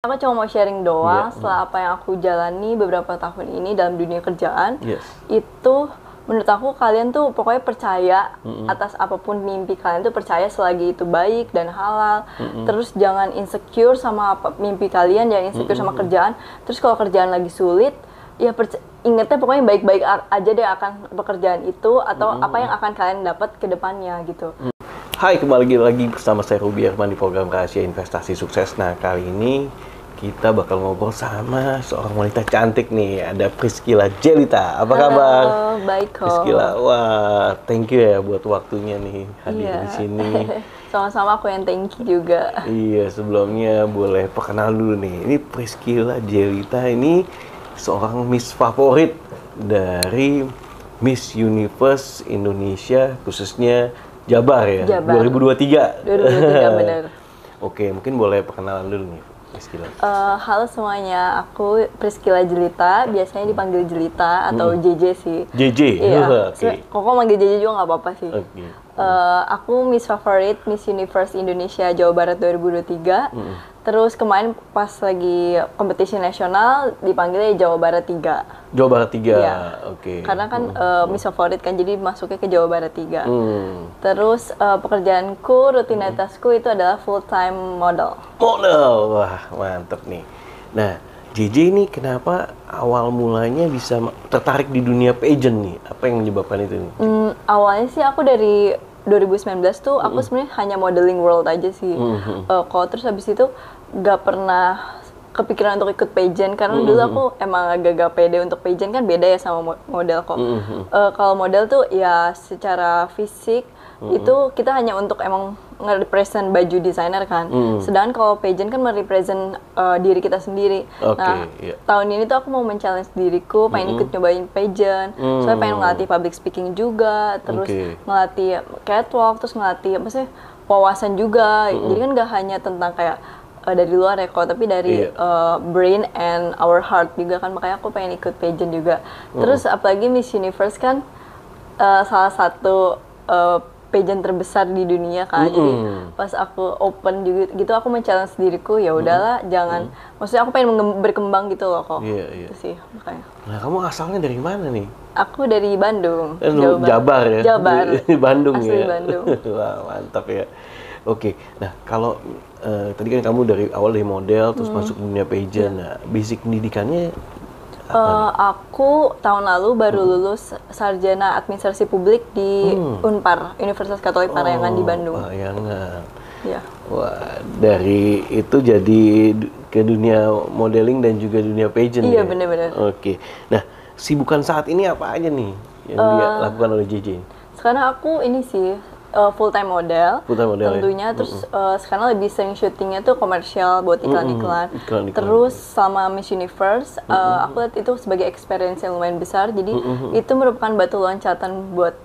Aku cuma mau sharing doang Iya. setelah apa yang aku jalani beberapa tahun ini dalam dunia kerjaan. Yes. Itu menurut aku kalian tuh pokoknya percaya atas apapun mimpi kalian tuh percaya selagi itu baik dan halal. Terus jangan insecure sama mimpi kalian, jangan insecure sama kerjaan. Terus kalau kerjaan lagi sulit, ya ingetnya pokoknya baik-baik aja deh akan pekerjaan itu atau apa yang akan kalian dapat ke depannya gitu. Hai, kembali lagi bersama saya Ruby Herman di program Rahasia Investasi Sukses. Nah, kali ini kita bakal ngobrol sama seorang wanita cantik nih. Ada Priscilla Jelita. Apa kabar? Baik kok. Priscilla, wah, thank you ya buat waktunya nih hadir di sini. Sama-sama, aku yang thank you juga. Iya, sebelumnya boleh perkenal dulu nih. Ini Priscilla Jelita ini seorang Miss favorit dari Miss Universe Indonesia, khususnya Jabar ya, Jabar. 2023. 2023 benar. Oke, mungkin boleh perkenalan dulu nih, Priscilla. Halo semuanya, aku Priscilla Jelita, biasanya dipanggil Jelita atau JJ sih. JJ? Iya, Oke. Koko manggil JJ juga nggak apa-apa sih. Oke. Aku Miss Favorit Miss Universe Indonesia Jawa Barat 2023. Terus kemarin pas lagi kompetisi nasional dipanggilnya Jawa Barat 3. Jawa Barat 3, Iya. oke. Karena kan Miss Favorit kan, jadi masuknya ke Jawa Barat 3. Terus pekerjaanku, rutinitasku itu adalah full time model. Model, wah mantep nih. Nah, JJ ini kenapa awal mulanya bisa tertarik di dunia pageant nih? Apa yang menyebabkan itu nih? Awalnya sih aku dari 2019 tuh aku sebenarnya hanya modeling world aja sih. Kok terus habis itu nggak pernah kepikiran untuk ikut pageant karena dulu aku emang agak-agak pede untuk pageant, kan beda ya sama model kok. Kalau model tuh ya secara fisik itu kita hanya untuk emang nge-represent baju desainer kan. Sedangkan kalau pageant kan merepresent diri kita sendiri. Nah, tahun ini tuh aku mau men-challenge diriku, pengen ikut nyobain pageant. Soalnya pengen ngelatih public speaking juga, terus ngelatih catwalk, terus ngelatih maksudnya wawasan juga. Jadi kan nggak hanya tentang kayak dari luar ya kok, tapi dari brain and our heart juga kan. Makanya aku pengen ikut pageant juga. Terus apalagi Miss Universe kan salah satu pageant terbesar di dunia kan. Jadi pas aku open juga gitu, aku men-challenge diriku, ya udahlah jangan, maksudnya aku pengen berkembang gitu loh kok. Itu sih makanya. Nah, kamu asalnya dari mana nih? Aku dari Bandung. Jabar ya? Jabar. Bandung asli ya? Bandung. Wah, mantap ya. Oke, nah kalau tadi kan kamu dari awal dari model, terus masuk dunia pageant. Nah, basic pendidikannya aku tahun lalu baru lulus sarjana administrasi publik di Unpar, Universitas Katolik Parahyangan di Bandung. Parahyangan. Iya. Wah, dari itu jadi ke dunia modeling dan juga dunia pageant. Iya, ya? benar-benar. Oke. Nah, sibukan saat ini apa aja nih yang dilakukan oleh JJ? Sekarang aku ini sih full time model. Tentunya. Terus sekarang lebih sering syutingnya tuh komersial buat iklan-iklan. Terus sama Miss Universe, aku lihat itu sebagai experience yang lumayan besar. Jadi itu merupakan batu loncatan buat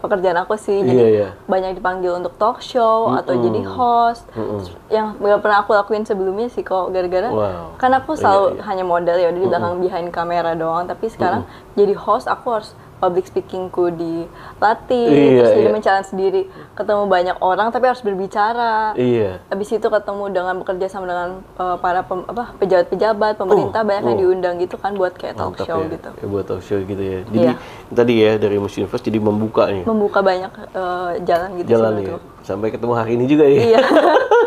pekerjaan aku sih. Jadi banyak dipanggil untuk talk show atau jadi host. Yang gak pernah aku lakuin sebelumnya sih kok, gara-gara kan aku selalu hanya model ya, udah di belakang behind kamera doang. Tapi sekarang jadi host, aku harus public speakingku dilatih, terus jadi men-challenge sendiri, ketemu banyak orang tapi harus berbicara. Habis itu ketemu dengan bekerja sama dengan para pejabat-pejabat pemerintah, banyak yang diundang gitu kan buat kayak talk show gitu. Ya, buat talk show gitu ya. Jadi tadi ya dari Miss Universe jadi membuka nih. Membuka banyak jalan gitu. Jalan ya. Sampai ketemu hari ini juga ya. Iya.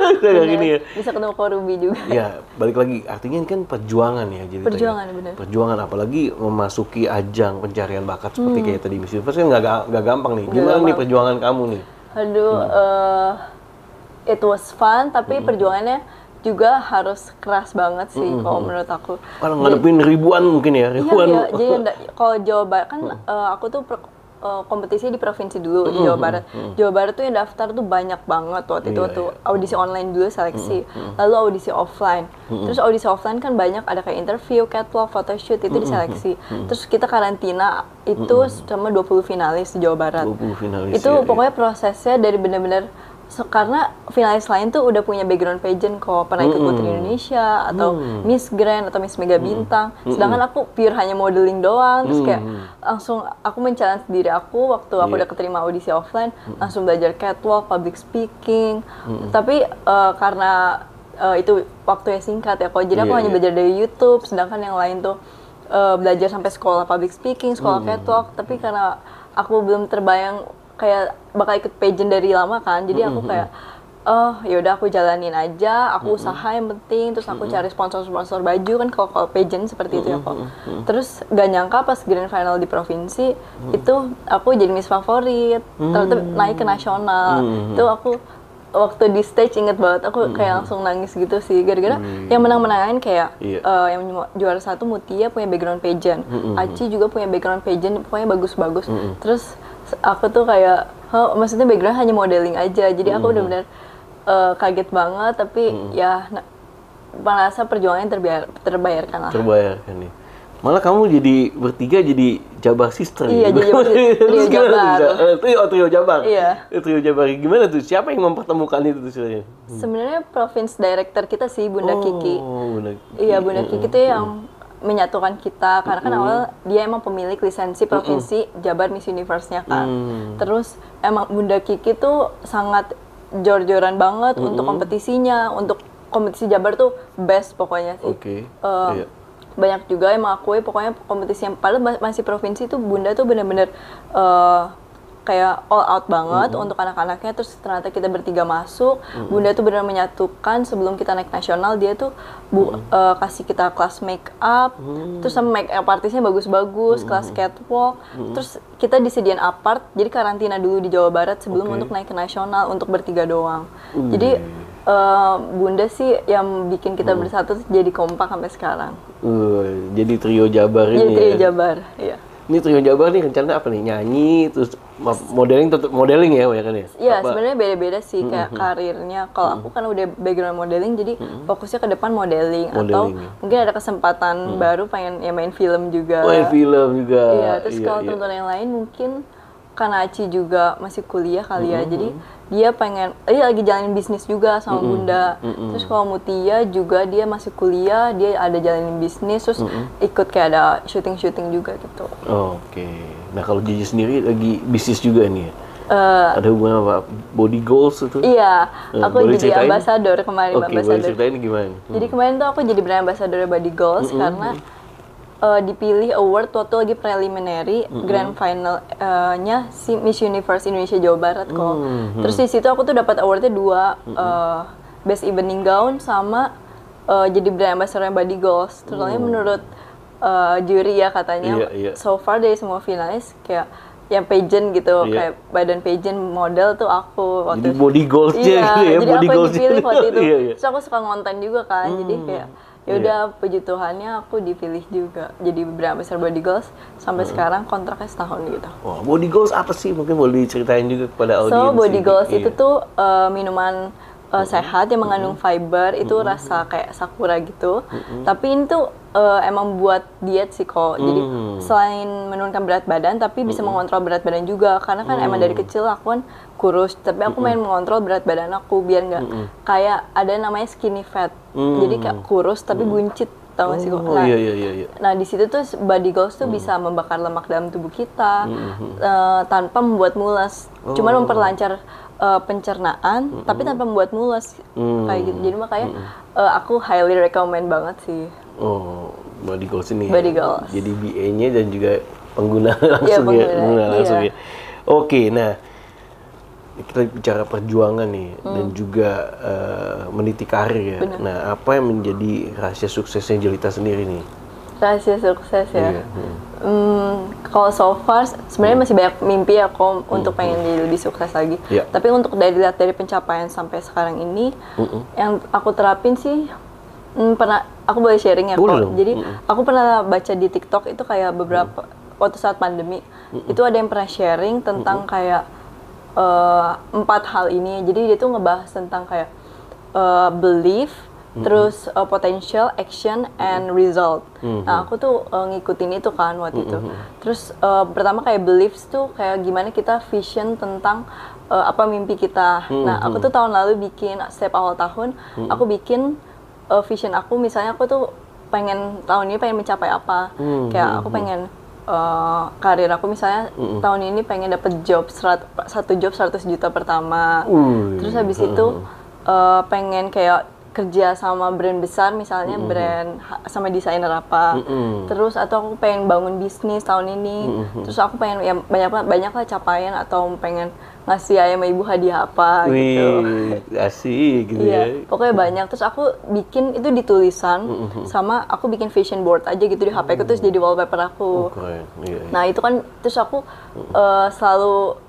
Hari ini ya. Bisa ketemu Ko Ruby juga. Ya, balik lagi artinya ini kan perjuangan ya, jadi perjuangan benar. Perjuangan, apalagi memasuki ajang pencarian bakat seperti kayak tadi Miss Universe kan nggak gampang nih. Gimana nih perjuangan kamu nih? Aduh, it was fun, tapi perjuangannya juga harus keras banget sih kalau menurut aku. Kalau ngadepin ribuan mungkin ya, ribuan. Iya, jadi kalau Jawa Barat kan aku tuh kompetisi di provinsi dulu di Jawa Barat. Jawa Barat tuh yang daftar tuh banyak banget waktu itu, audisi online dulu seleksi, lalu audisi offline. Terus audisi offline kan banyak, ada kayak interview, catwalk, photoshoot, itu diseleksi. Terus kita karantina itu sama 20 finalis di Jawa Barat. 20 finalis. Itu pokoknya prosesnya dari benar-benar karena finalis lain tuh udah punya background pageant kok, pernah ikut Putri Indonesia atau Miss Grand atau Miss Mega Bintang. Sedangkan aku pure hanya modeling doang. Terus kayak langsung aku men-challenge diri aku waktu aku udah keterima audisi offline, langsung belajar catwalk, public speaking. Tapi karena itu waktunya singkat ya. Kalau jadi aku Iya, hanya iya. belajar dari YouTube, sedangkan yang lain tuh belajar sampai sekolah public speaking, sekolah catwalk. Tapi karena aku belum terbayang kayak bakal ikut pageant dari lama kan, jadi aku kayak oh ya udah aku jalanin aja, aku usaha yang penting, terus aku cari sponsor baju kan kalau pageant seperti itu ya kok. Terus gak nyangka pas grand final di provinsi itu aku jadi Miss favorit, ternyata naik ke nasional. Itu aku waktu di stage inget banget aku kayak langsung nangis gitu sih, gara-gara yang menang-menangan kayak yang juara 1 Mutia punya background pageant, Aci juga punya background pageant, pokoknya bagus-bagus. Terus aku tuh kayak maksudnya background hanya modeling aja, jadi aku benar-benar kaget banget, tapi ya merasa perjuangannya terbayarkan lah. Terbayarkan nih. Malah kamu jadi bertiga jadi Jabar Sister. Iya, gitu. jadi trio Jabar. Trio Jabar. Iya. Trio Jabar. Gimana tuh? Siapa yang mempertemukan itu tuh sebenarnya? Sebenarnya province director kita sih Bunda Kiki. Bunda Kiki. Iya, Bunda Kiki tuh yang menyatukan kita, karena kan awal dia emang pemilik lisensi provinsi Jabar Miss Universe-nya kan. Terus emang Bunda Kiki tuh sangat jor-joran banget untuk kompetisinya, untuk kompetisi Jabar tuh best pokoknya sih. Oke. Iya. Banyak juga yang mengakui pokoknya kompetisi yang padahal masih provinsi tuh Bunda tuh bener-bener kayak all out banget untuk anak-anaknya. Terus ternyata kita bertiga masuk, Bunda tuh benar menyatukan. Sebelum kita naik nasional dia tuh kasih kita kelas make up, terus sama make up artisnya bagus-bagus, kelas catwalk. Terus kita disediain apart, jadi karantina dulu di Jawa Barat sebelum untuk naik ke nasional untuk bertiga doang. Jadi Bunda sih yang bikin kita bersatu jadi kompak sampai sekarang. Jadi trio Jabar ini. Jadi trio ya. Jabar, iya. Ini trio Jabar nih rencana apa nih? Nyanyi, terus modeling, tetap modeling ya kan ya? Iya, sebenarnya beda-beda sih kayak karirnya. Kalau aku kan udah background modeling, jadi fokusnya ke depan modeling. Atau mungkin ada kesempatan baru pengen ya main film juga. Main film juga. Iya, terus kalau teman-teman yang lain mungkin karena Aci juga masih kuliah kali ya, jadi dia lagi jalanin bisnis juga sama Bunda. Terus kalau Mutia juga dia masih kuliah, dia ada jalanin bisnis, terus ikut kayak ada syuting juga gitu. Oke. Nah kalau Gigi sendiri lagi bisnis juga nih ya? Ada hubungan apa? Body goals itu? Iya, aku jadi ambasador kemarin. Oke, boleh ceritain gimana? Jadi kemarin tuh aku jadi brand ambassador Body Goals karena dipilih award waktu lagi preliminary grand final-nya si Miss Universe Indonesia Jawa Barat kok. Terus di situ aku tuh dapat awardnya 2, Best Evening Gown sama jadi brand ambassador Body Goals. Terusnya menurut juri ya katanya so far dari semua finalis kayak yang pageant gitu, kayak badan pageant model tuh aku waktu jadi body goals gitu ya, jadi body aku goals dipilih waktu itu. Terus aku suka ngonten juga kan, jadi kayak ya udah puji Tuhannya aku dipilih juga jadi brand ambassador Body Goals sampai sekarang kontraknya setahun gitu. Wah, Body Goals apa sih? Mungkin boleh diceritain juga kepada audiens. So Body Goals itu tuh minuman sehat yang mengandung fiber, itu rasa kayak sakura gitu. Tapi ini tuh emang buat diet sih kok. Jadi selain menurunkan berat badan, tapi bisa mengontrol berat badan juga. Karena kan emang dari kecil aku kan kurus, tapi aku main mengontrol berat badan aku biar nggak kayak ada namanya skinny fat. Jadi kayak kurus tapi buncit, tau gak sih kok? Nah, nah di situ tuh Body Goals tuh bisa membakar lemak dalam tubuh kita tanpa membuat mules. Cuman memperlancar pencernaan, tapi tanpa membuat mules kayak gitu. Jadi makanya aku highly recommend banget sih. Body Goals ini. Body Goals. Jadi BA-nya dan juga pengguna langsung pengguna langsung ya. Oke, nah kita bicara perjuangan nih dan juga meniti karir ya. Bener. Nah, apa yang menjadi rahasia suksesnya Jelita sendiri nih? Rahasia sukses ya. Kalau so far sebenarnya masih banyak mimpi ya kok untuk pengen jadi lebih sukses lagi. Tapi untuk lihat dari pencapaian sampai sekarang ini, yang aku terapin sih aku boleh sharing ya kok. Jadi aku pernah baca di TikTok itu kayak beberapa waktu saat pandemi itu ada yang pernah sharing tentang kayak 4 hal ini. Jadi dia tuh ngebahas tentang kayak belief, terus potential, action, and result. Nah aku tuh ngikutin itu kan waktu itu. Terus pertama kayak beliefs tuh kayak gimana kita vision tentang apa mimpi kita. Nah aku tuh tahun lalu bikin setiap awal tahun aku bikin vision aku. Misalnya aku tuh tahun ini pengen mencapai apa. Kayak aku pengen karir aku misalnya tahun ini pengen dapet job 100 juta pertama. Terus habis itu pengen kayak kerja sama brand besar, misalnya brand sama desainer apa, terus atau aku pengen bangun bisnis tahun ini, terus aku pengen ya banyak lah capaian atau pengen ngasih ayah sama ibu hadiah apa gitu. Wih, asik gitu Iya, ya. pokoknya banyak. Terus aku bikin itu di tulisan, sama aku bikin vision board aja gitu di HP aku, terus jadi wallpaper aku. Keren. Iya. Nah itu kan, terus aku selalu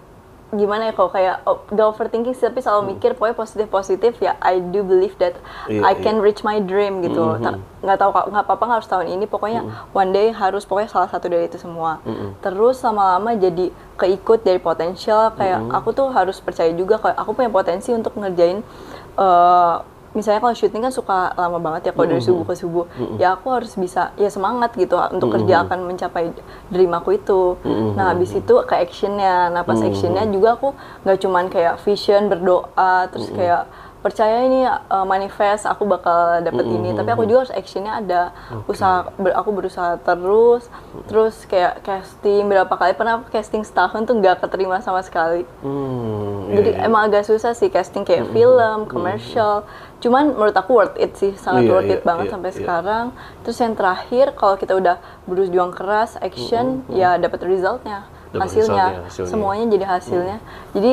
gimana ya, kalau kayak gak overthinking sih, tapi selalu mikir pokoknya positif ya. I do believe that I can reach my dream gitu. Nggak apa-apa nggak harus tahun ini, pokoknya one day harus, pokoknya salah satu dari itu semua. Terus lama-lama jadi keikut dari potensial, kayak aku tuh harus percaya juga kayak aku punya potensi untuk ngerjain misalnya kalau syuting kan suka lama banget ya, kalau dari subuh ke subuh, ya aku harus bisa ya semangat gitu untuk kerja akan mencapai dream aku itu. Nah habis itu ke actionnya, nah pas actionnya juga aku nggak cuman kayak vision berdoa terus kayak percaya ini manifest aku bakal dapet ini, tapi aku juga harus actionnya ada. Aku berusaha terus kayak casting berapa kali, pernah aku casting setahun tuh nggak keterima sama sekali. Jadi emang agak susah sih casting kayak film, commercial. Cuman menurut aku worth it sih, sangat worth it banget sampai sekarang. Terus yang terakhir, kalau kita udah berjuang keras, action, ya dapat resultnya, hasilnya, semuanya jadi hasilnya. Jadi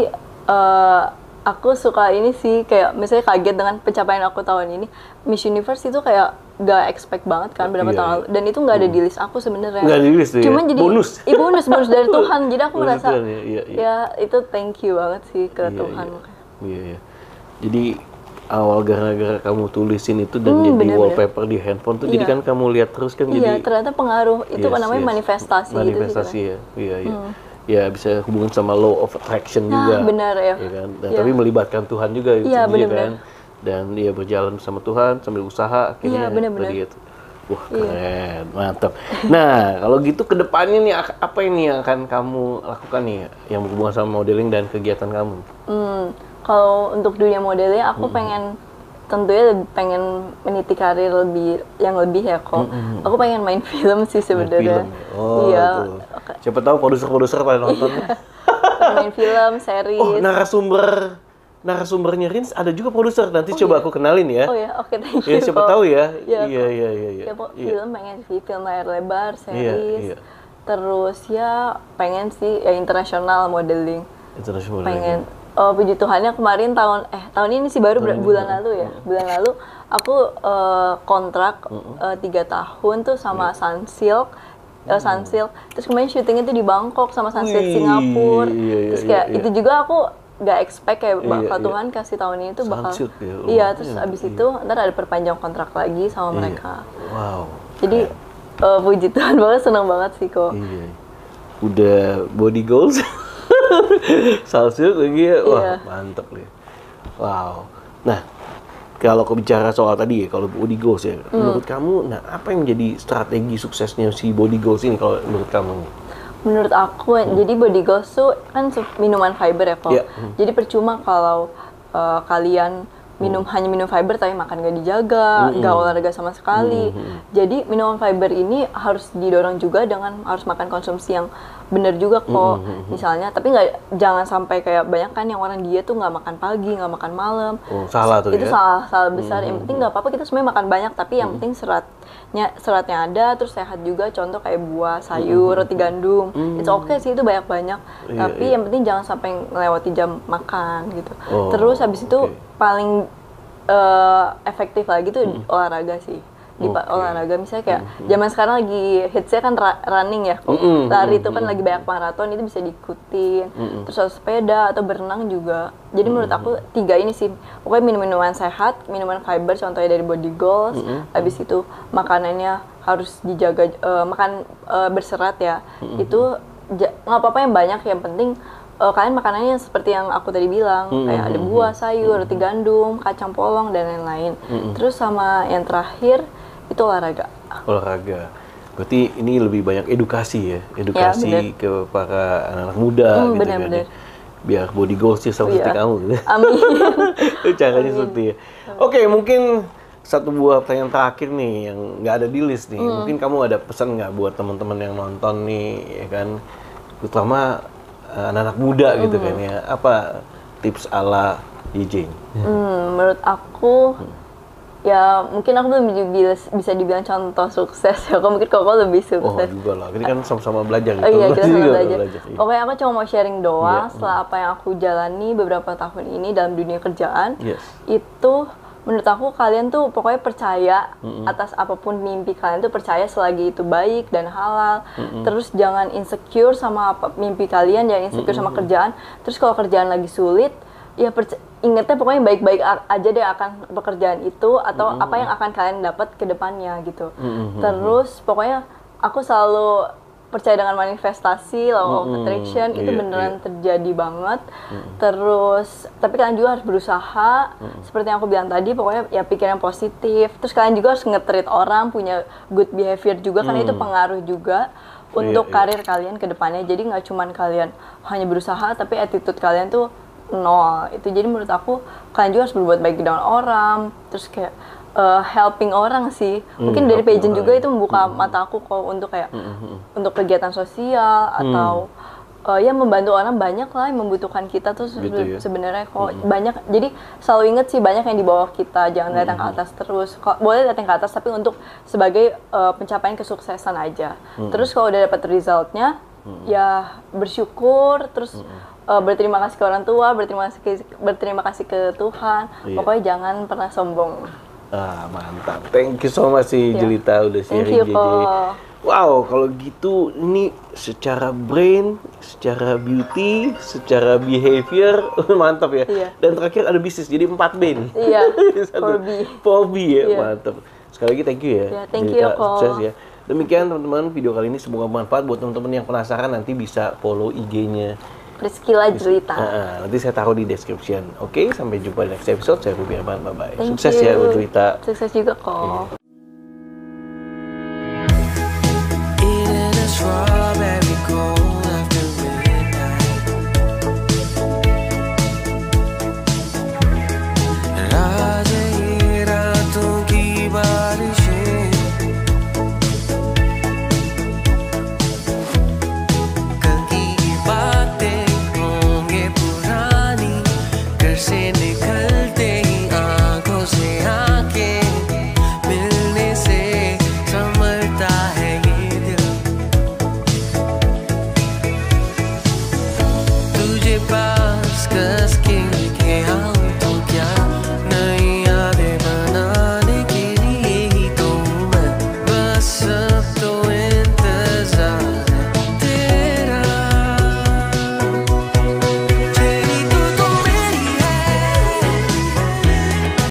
aku suka ini sih, kayak misalnya kaget dengan pencapaian aku tahun ini. Miss Universe itu kayak gak expect banget kan berapa tahun lalu, dan itu gak ada di list aku sebenarnya. Nggak di list tuh Cuman ya? jadi Bonus? Iya bonus dari Tuhan. Jadi aku Bonus merasa Tuhan, ya itu thank you banget sih ke Tuhan. Iya. Jadi awal gara-gara kamu tulisin itu dan jadi wallpaper di handphone tuh, jadi kan kamu lihat terus kan, Iya, jadi ternyata pengaruh itu namanya manifestasi gitu. Manifestasi ya, iya. Ya bisa hubungan sama law of attraction juga. Benar ya. Kan? Dan tapi melibatkan Tuhan juga itu Iya, dia kan. Dan dia berjalan sama Tuhan sambil usaha akhirnya tadi itu. Wah, keren, mantap. Nah, kalau gitu ke depannya nih apa ini yang akan kamu lakukan nih yang berhubungan sama modeling dan kegiatan kamu? Kalau untuk dunia modelnya aku tentunya pengen meniti karir yang lebih ya kok. Aku pengen main film sih sebenarnya. Oh, iya. Siapa tahu produser-produser pada nonton. Main film, series. Oh, narasumbernya Rins ada juga produser. Nanti coba aku kenalin ya. Oh ya, oke, thank you. Ya, siapa tahu ya. Iya. Ya, film pengen sih, film layar lebar, series. Terus ya pengen sih ya internasional modeling. Internasional pengen. Puji Tuhannya kemarin tahun ini sih baru bulan lalu ya. Bulan lalu aku kontrak 3 tahun tuh sama Sunsilk. Terus kemarin syuting itu di Bangkok sama Sunsilk Singapura. Terus kayak itu juga aku nggak expect kayak bakal Tuhan kasih tahun ini tuh bakal. Iya, terus abis itu ntar ada perpanjang kontrak lagi sama mereka. Wow. Jadi puji Tuhan banget, seneng banget sih kok. Iya. Udah body goals. Sunsilk lagi ya, wah mantep nih. Wow. Nah, kalau kau bicara soal tadi ya, kalau body goals ya, menurut kamu, nah apa yang menjadi strategi suksesnya si body goals ini kalau menurut kamu? Menurut aku, jadi body goals tuh kan minuman fiber ya kok. Jadi percuma kalau kalian hanya minum fiber tapi makan gak dijaga, gak olahraga sama sekali. Jadi minuman fiber ini harus didorong juga dengan harus makan konsumsi yang benar juga kok. Misalnya, tapi jangan sampai kayak banyak kan yang orang diet tuh nggak makan pagi, nggak makan malam. Salah tuh itu ya? salah besar. Yang penting nggak apa-apa kita sebenarnya makan banyak, tapi yang penting seratnya ada, terus sehat juga. Contoh kayak buah, sayur, roti gandum. It's okay sih itu banyak-banyak. Tapi yang penting jangan sampai melewati jam makan gitu. Terus habis itu paling efektif lagi tuh olahraga sih. Olahraga misalnya kayak zaman sekarang lagi hitsnya kan running ya, lari itu kan lagi banyak maraton, itu bisa diikutin. Terus harus sepeda atau berenang juga. Jadi menurut aku 3 ini sih, pokoknya minuman sehat, minuman fiber contohnya dari Body Goals. Habis itu makanannya harus dijaga, makan berserat ya. Itu nggak apa-apa yang banyak, yang penting kalian makanannya seperti yang aku tadi bilang, kayak ada buah, sayur, roti gandum, kacang polong dan lain-lain. Terus sama yang terakhir itu olahraga. Berarti ini lebih banyak edukasi ya, edukasi ke para anak-anak muda gitu bener. kan. Biar body goals sih seperti kamu gitu. Amin. Caranya seperti ya. Oke, mungkin satu buah pertanyaan terakhir nih yang nggak ada di list nih. Mungkin kamu ada pesan nggak buat teman-teman yang nonton nih, ya kan? Terutama anak-anak muda gitu kan ya. Apa tips ala Yijing? Menurut aku ya mungkin aku belum bisa dibilang contoh sukses ya. Kok mungkin kok lebih sukses. Juga lah. Ini kan sama-sama belajar gitu. Oh iya, kita sama Juga belajar. iya. Pokoknya aku cuma mau sharing doang setelah apa yang aku jalani beberapa tahun ini dalam dunia kerjaan. Itu menurut aku kalian tuh pokoknya percaya atas apapun mimpi kalian tuh, percaya selagi itu baik dan halal. Terus jangan insecure sama mimpi kalian, jangan insecure sama kerjaan. Terus kalau kerjaan lagi sulit, ya ingetnya pokoknya baik-baik aja deh akan pekerjaan itu atau apa yang akan kalian dapat ke depannya gitu. Terus pokoknya aku selalu percaya dengan manifestasi, law of attraction, itu beneran terjadi banget. Terus, tapi kalian juga harus berusaha, seperti yang aku bilang tadi, pokoknya ya pikir yang positif. Terus kalian juga harus nge-treat orang, punya good behavior juga, karena itu pengaruh juga untuk karir kalian ke depannya. Jadi nggak cuman kalian hanya berusaha, tapi attitude kalian tuh nol. Itu jadi menurut aku, kalian juga harus berbuat baik dengan orang, terus kayak helping orang sih. Mungkin dari pageant juga itu membuka mata aku kok untuk kayak untuk kegiatan sosial atau ya membantu orang, banyak lah yang membutuhkan kita tuh sebenarnya kok banyak. Jadi selalu inget sih, banyak yang di bawah kita, jangan datang ke atas terus. Boleh datang ke atas tapi untuk sebagai pencapaian kesuksesan aja. Terus kalau udah dapat resultnya ya bersyukur, terus berterima kasih ke orang tua, berterima kasih ke Tuhan. Pokoknya jangan pernah sombong. Mantap. Thank you so much sih Jelita udah sharing. Wow, kalau gitu ini secara brain, secara beauty, secara behavior mantap ya. Dan terakhir ada bisnis, jadi 4 B. Iya. 4B ya, mantap. Sekali lagi thank you ya. Thank you kok. Sukses ya. Demikian teman-teman video kali ini, semoga bermanfaat buat teman-teman yang penasaran, nanti bisa follow IG-nya Priscilla Jelita. Nanti saya taruh di description. Oke, sampai jumpa di next episode. Saya Ruby Arman, bye-bye. Sukses ya buat Jelita. Sukses juga kok.